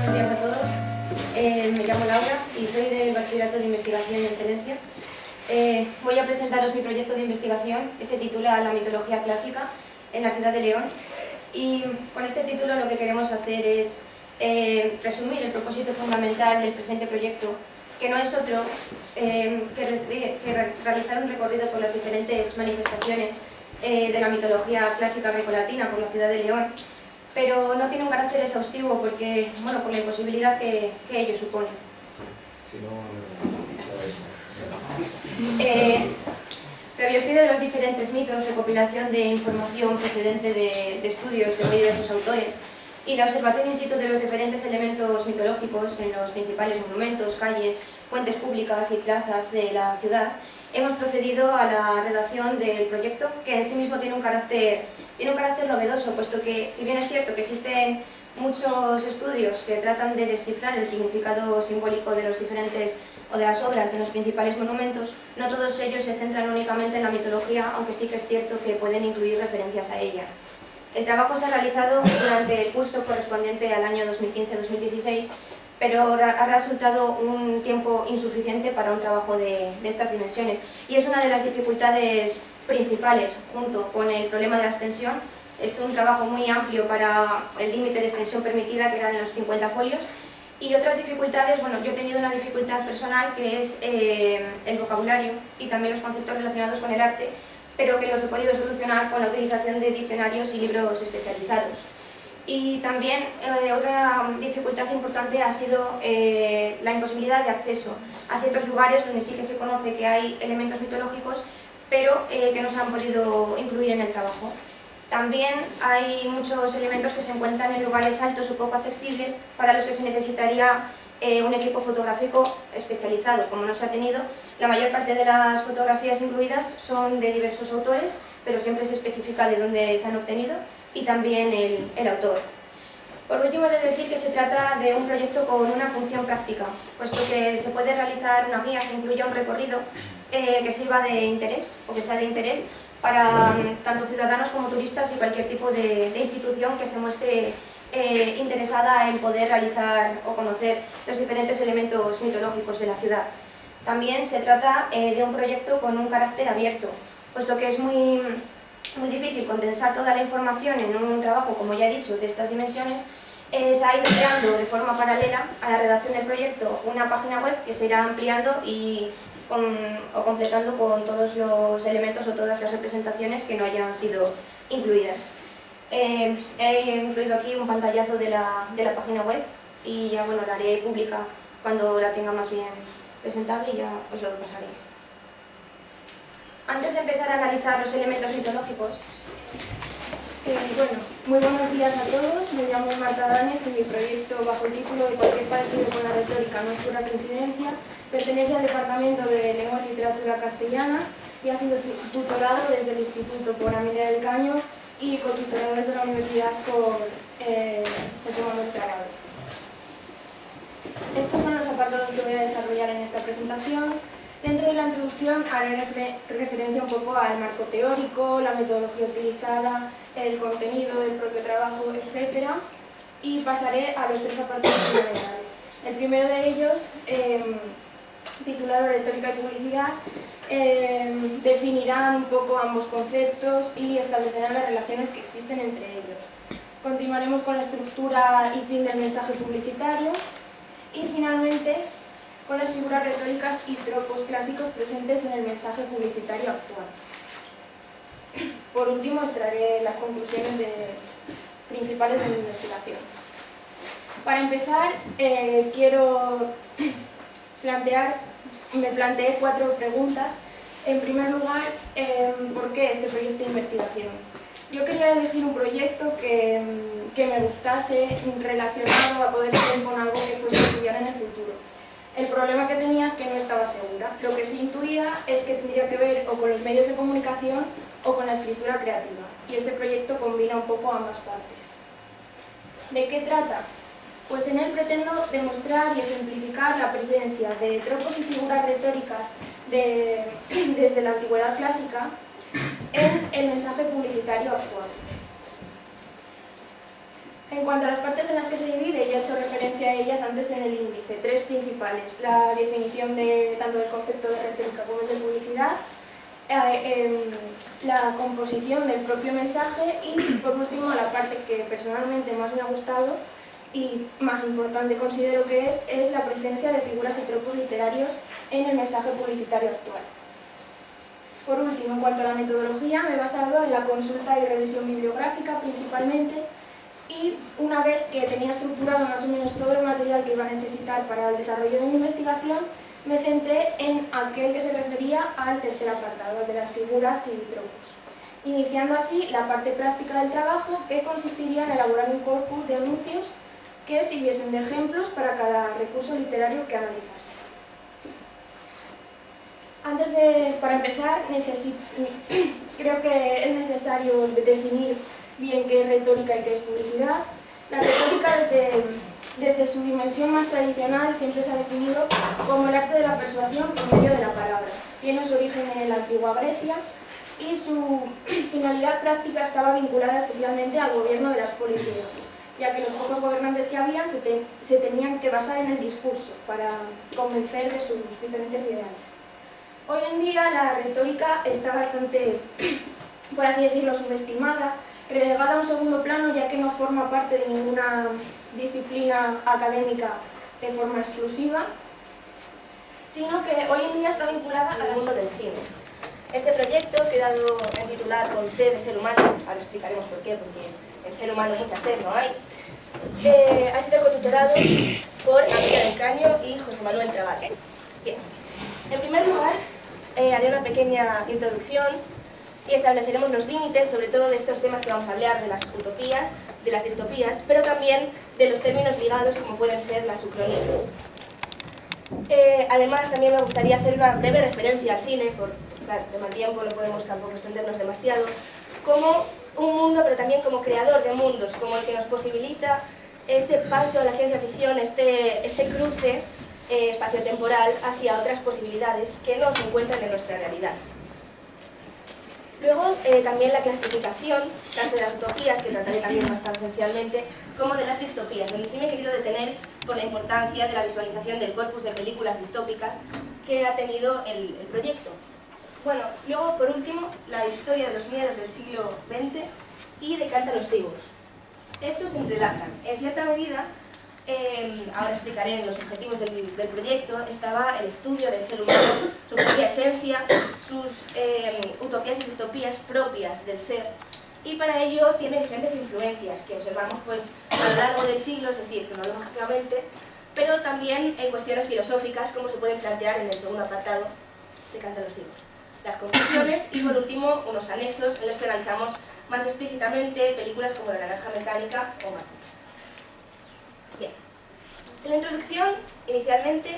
buenos días a todos. Me llamo Laura y soy del Bachillerato de Investigación y Excelencia. Voy a presentaros mi proyecto de investigación que se titula La mitología clásica en la ciudad de León. Y con este título lo que queremos hacer es resumir el propósito fundamental del presente proyecto, que no es otro que realizar un recorrido por las diferentes manifestaciones de la mitología clásica grecolatina por la ciudad de León, pero no tiene un carácter exhaustivo porque, bueno, por la imposibilidad que ello supone. Previo estudio de los diferentes mitos, recopilación de información procedente de estudios de muy diversos autores y la observación in situ de los diferentes elementos mitológicos en los principales monumentos, calles, fuentes públicas y plazas de la ciudad, hemos procedido a la redacción del proyecto, que en sí mismo tiene un carácter novedoso, puesto que, si bien es cierto que existen muchos estudios que tratan de descifrar el significado simbólico de los diferentes o de las obras de los principales monumentos, no todos ellos se centran únicamente en la mitología, aunque sí que es cierto que pueden incluir referencias a ella. El trabajo se ha realizado durante el curso correspondiente al año 2015-2016, pero ha resultado un tiempo insuficiente para un trabajo de estas dimensiones, y es una de las dificultades principales, junto con el problema de la extensión. Es un trabajo muy amplio para el límite de extensión permitida, que eran los 50 folios, y otras dificultades. Bueno, yo he tenido una dificultad personal, que es el vocabulario y también los conceptos relacionados con el arte, pero que los he podido solucionar con la utilización de diccionarios y libros especializados. Y también otra dificultad importante ha sido la imposibilidad de acceso a ciertos lugares donde sí que se conoce que hay elementos mitológicos, pero que no se han podido incluir en el trabajo. También hay muchos elementos que se encuentran en lugares altos o poco accesibles, para los que se necesitaría un equipo fotográfico especializado. Como no se ha tenido, la mayor parte de las fotografías incluidas son de diversos autores, pero siempre se especifica de dónde se han obtenido y también el autor. Por último, he de decir que se trata de un proyecto con una función práctica, puesto que se puede realizar una guía que incluya un recorrido que sirva de interés, o que sea de interés para tanto ciudadanos como turistas y cualquier tipo de institución que se muestre interesada en poder realizar o conocer los diferentes elementos mitológicos de la ciudad. También se trata de un proyecto con un carácter abierto, puesto que es muy difícil condensar toda la información en un trabajo, como ya he dicho, de estas dimensiones. Se ha ido creando de forma paralela a la redacción del proyecto una página web que se irá ampliando o completando con todos los elementos o todas las representaciones que no hayan sido incluidas. He incluido aquí un pantallazo de la página web y ya, bueno, la haré pública cuando la tenga más bien presentable y ya os lo pasaré. Antes de empezar a analizar los elementos mitológicos... Bueno, muy buenos días a todos. Me llamo Marta Dánez y mi proyecto, bajo el título de Cualquier parecido con la retórica no es pura coincidencia, pertenece al Departamento de Lengua y Literatura Castellana y ha sido tutorado desde el Instituto por Amelia del Caño y cotutorado desde la Universidad por José Manuel Trabado. Estos son los apartados que voy a desarrollar en esta presentación. Dentro de la introducción haré referencia un poco al marco teórico, la metodología utilizada, el contenido del propio trabajo, etc. Y pasaré a los tres apartados fundamentales. El primero de ellos, titulado Retórica y Publicidad, definirán un poco ambos conceptos y establecerán las relaciones que existen entre ellos. Continuaremos con la estructura y fin del mensaje publicitario y finalmente con las figuras retóricas y tropos clásicos presentes en el mensaje publicitario actual. Por último, extraeré las conclusiones principales de mi investigación. Para empezar, me planteé 4 preguntas. En primer lugar, ¿por qué este proyecto de investigación? Yo quería elegir un proyecto que me gustase, relacionado a poder ser con algo que fuese a estudiar en el futuro. El problema que tenía es que no estaba segura. Lo que sí intuía es que tendría que ver o con los medios de comunicación o con la escritura creativa, y este proyecto combina un poco ambas partes. ¿De qué trata? Pues en él pretendo demostrar y ejemplificar la presencia de tropos y figuras retóricas desde la antigüedad clásica en el mensaje publicitario actual. En cuanto a las partes en las que se divide, ya he hecho referencia a ellas antes en el índice, 3 principales: la definición tanto del concepto de retórica como el de publicidad, la composición del propio mensaje y, por último, la parte que personalmente más me ha gustado y más importante considero que es la presencia de figuras y tropos literarios en el mensaje publicitario actual. Por último, en cuanto a la metodología, me he basado en la consulta y revisión bibliográfica principalmente, y una vez que tenía estructurado más o menos todo el material que iba a necesitar para el desarrollo de mi investigación, me centré en aquel que se refería al tercer apartado, de las figuras y tropos, iniciando así la parte práctica del trabajo, que consistiría en elaborar un corpus de anuncios que sirviesen de ejemplos para cada recurso literario que analizase. Para empezar, creo que es necesario definir bien qué es retórica y qué es publicidad. La retórica, desde su dimensión más tradicional, siempre se ha definido como el arte de la persuasión por medio de la palabra. Tiene su origen en la antigua Grecia y su finalidad práctica estaba vinculada especialmente al gobierno de las polis griegas, ya que los pocos gobernantes que habían se tenían que basar en el discurso para convencer de sus diferentes ideales. Hoy en día la retórica está bastante, por así decirlo, subestimada, relegada a un segundo plano, ya que no forma parte de ninguna disciplina académica de forma exclusiva, sino que hoy en día está vinculada al mundo del cine. Este proyecto, que he dado en titular con C de ser humano, ahora explicaremos por qué, porque en ser humano muchas C no hay, ha sido cotutorado por Amiga del Caño y José Manuel Trabal. Bien, en primer lugar, haré una pequeña introducción y estableceremos los límites, sobre todo de estos temas que vamos a hablar, de las utopías, de las distopías, pero también de los términos ligados como pueden ser las ucronías. Además, también me gustaría hacer una breve referencia al cine, por tema de tiempo no podemos tampoco extendernos demasiado, como un mundo, pero también como creador de mundos, como el que nos posibilita este paso a la ciencia ficción, este cruce espaciotemporal hacia otras posibilidades que no se encuentran en nuestra realidad. Luego, también la clasificación, tanto de las utopías, que trataré también más tangencialmente, como de las distopías, donde sí me he querido detener por la importancia de la visualización del corpus de películas distópicas que ha tenido el proyecto. Bueno, luego, por último, la historia de los miedos del siglo XX y de Cántaros Cibos. Estos se entrelazan. En cierta medida, ahora explicaré los objetivos del proyecto, estaba el estudio del ser humano, su propia esencia, sus utopías y distopías propias del ser, y para ello tiene diferentes influencias que observamos pues, a lo largo del siglo, es decir, cronológicamente, pero también en cuestiones filosóficas, como se pueden plantear en el segundo apartado de Cántaros Cibos. Las conclusiones y, por último, unos anexos en los que analizamos más explícitamente películas como La Naranja Mecánica o Matrix. Bien, en la introducción, inicialmente,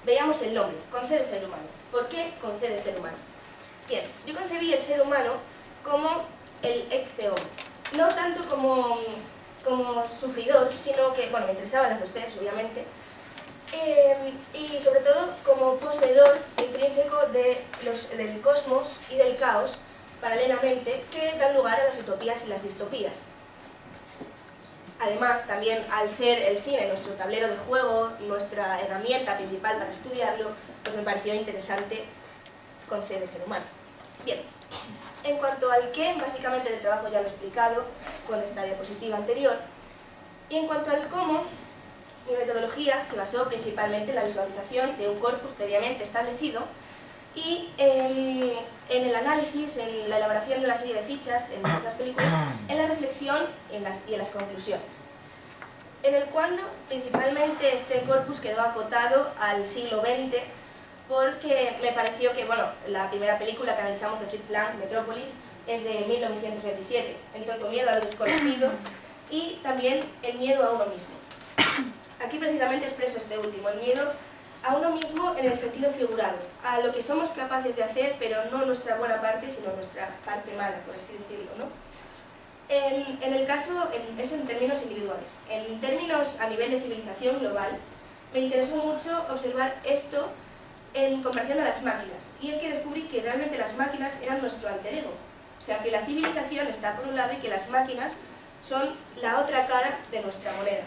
veíamos el nombre, con C de ser humano. ¿Por qué con C de ser humano? Bien, yo concebí el ser humano como el ecce homo, no tanto como sufridor, sino que, bueno, me interesaban las dos Cs, obviamente, y sobre todo como poseedor intrínseco del cosmos y del caos, paralelamente, que dan lugar a las utopías y las distopías. Además, también al ser el cine nuestro tablero de juego, nuestra herramienta principal para estudiarlo, pues me pareció interesante con C de ser humano. Bien, en cuanto al qué, básicamente el trabajo ya lo he explicado con esta diapositiva anterior, y en cuanto al cómo, mi metodología se basó principalmente en la visualización de un corpus previamente establecido y en el análisis, en la elaboración de una serie de fichas en esas películas, en la reflexión y en las conclusiones. En el cuando, principalmente, este corpus quedó acotado al siglo XX porque me pareció que, bueno, la primera película que analizamos de Fritz Lang, Metrópolis, es de 1927, entonces miedo a lo desconocido y también el miedo a uno mismo. Aquí precisamente expreso este último, el miedo a uno mismo en el sentido figurado, a lo que somos capaces de hacer, pero no nuestra buena parte, sino nuestra parte mala, por así decirlo, ¿no? En el caso, es en términos individuales. En términos a nivel de civilización global, me interesó mucho observar esto en comparación a las máquinas. Y es que descubrí que realmente las máquinas eran nuestro alter ego. O sea, que la civilización está por un lado y que las máquinas son la otra cara de nuestra moneda.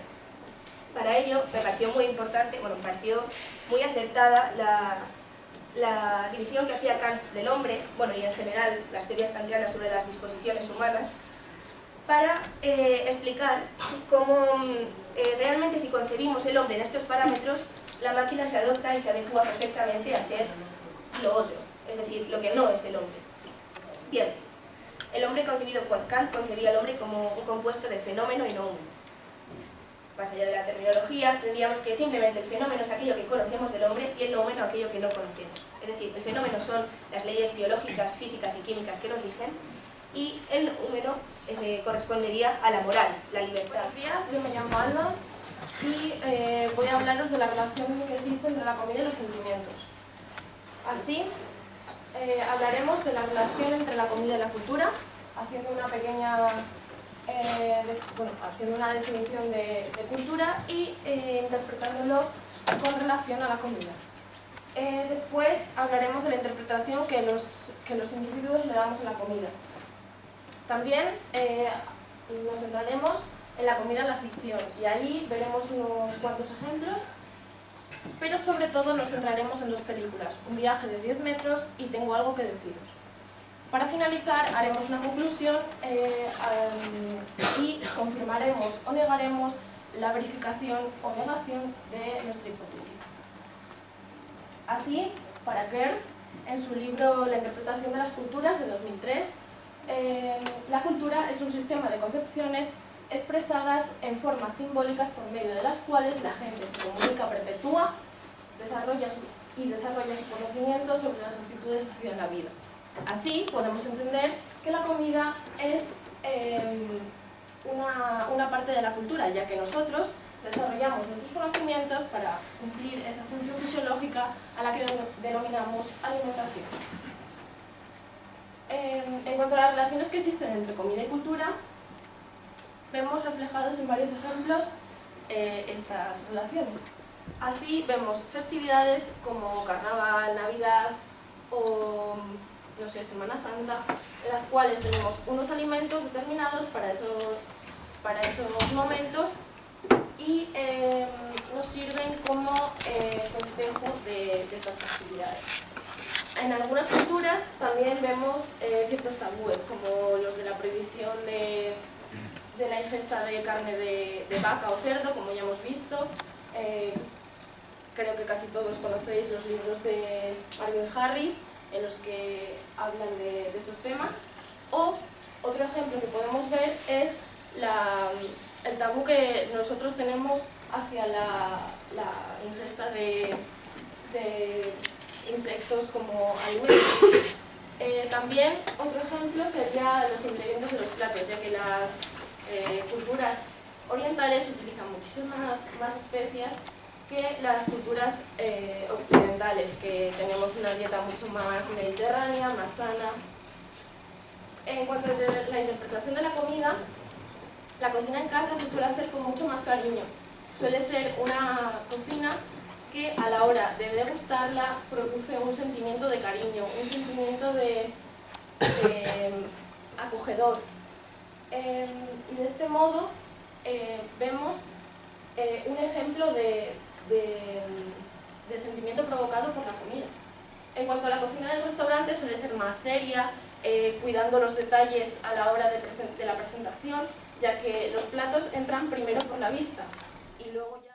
Para ello me pareció muy importante, me pareció muy acertada la división que hacía Kant del hombre, y en general las teorías kantianas sobre las disposiciones humanas, para explicar cómo realmente si concebimos el hombre en estos parámetros, la máquina se adopta y se adecua perfectamente a ser lo otro, es decir, lo que no es el hombre. Bien, el hombre concebido por Kant concebía al hombre como un compuesto de fenómeno y no humano. Más allá de la terminología, tendríamos que simplemente el fenómeno es aquello que conocemos del hombre y el noumeno aquello que no conocemos. Es decir, el fenómeno son las leyes biológicas, físicas y químicas que nos rigen, y el noumeno correspondería a la moral, la libertad. Buenos días, yo me llamo Alba y voy a hablaros de la relación que existe entre la comida y los sentimientos. Así, hablaremos de la relación entre la comida y la cultura, haciendo una pequeña haciendo una definición de cultura y interpretándolo con relación a la comida. Después hablaremos de la interpretación que los individuos le damos a la comida. También nos centraremos en la comida en la ficción y ahí veremos unos cuantos ejemplos, pero sobre todo nos centraremos en dos películas, Un viaje de 10 metros y Tengo algo que deciros. Para finalizar, haremos una conclusión y confirmaremos o negaremos la verificación o negación de nuestra hipótesis. Así, para Kerr, en su libro La interpretación de las culturas, de 2003, la cultura es un sistema de concepciones expresadas en formas simbólicas por medio de las cuales la gente se comunica, perpetúa desarrolla su conocimiento sobre las actitudes hacia la vida. Así podemos entender que la comida es una parte de la cultura, ya que nosotros desarrollamos nuestros conocimientos para cumplir esa función fisiológica a la que denominamos alimentación. En cuanto a las relaciones que existen entre comida y cultura, vemos reflejados en varios ejemplos estas relaciones. Así vemos festividades como Carnaval, Navidad o Semana Santa, en las cuales tenemos unos alimentos determinados para esos momentos y nos sirven como festejo de estas festividades. En algunas culturas también vemos ciertos tabúes, como los de la prohibición de la ingesta de carne de vaca o cerdo, como ya hemos visto. Creo que casi todos conocéis los libros de Marvin Harris, en los que hablan de estos temas. O otro ejemplo que podemos ver es el tabú que nosotros tenemos hacia la ingesta de insectos como alimentos. También otro ejemplo sería los ingredientes de los platos, ya que las culturas orientales utilizan muchísimas más especias que las culturas occidentales, que tenemos una dieta mucho más mediterránea, más sana. En cuanto a la interpretación de la cocina en casa se suele hacer con mucho más cariño. Suele ser una cocina que a la hora de degustarla produce un sentimiento de cariño, un sentimiento de acogedor. Y de este modo vemos un ejemplo de sentimiento provocado por la comida. En cuanto a la cocina del restaurante, suele ser más seria, cuidando los detalles a la hora de la presentación, ya que los platos entran primero por la vista y luego ya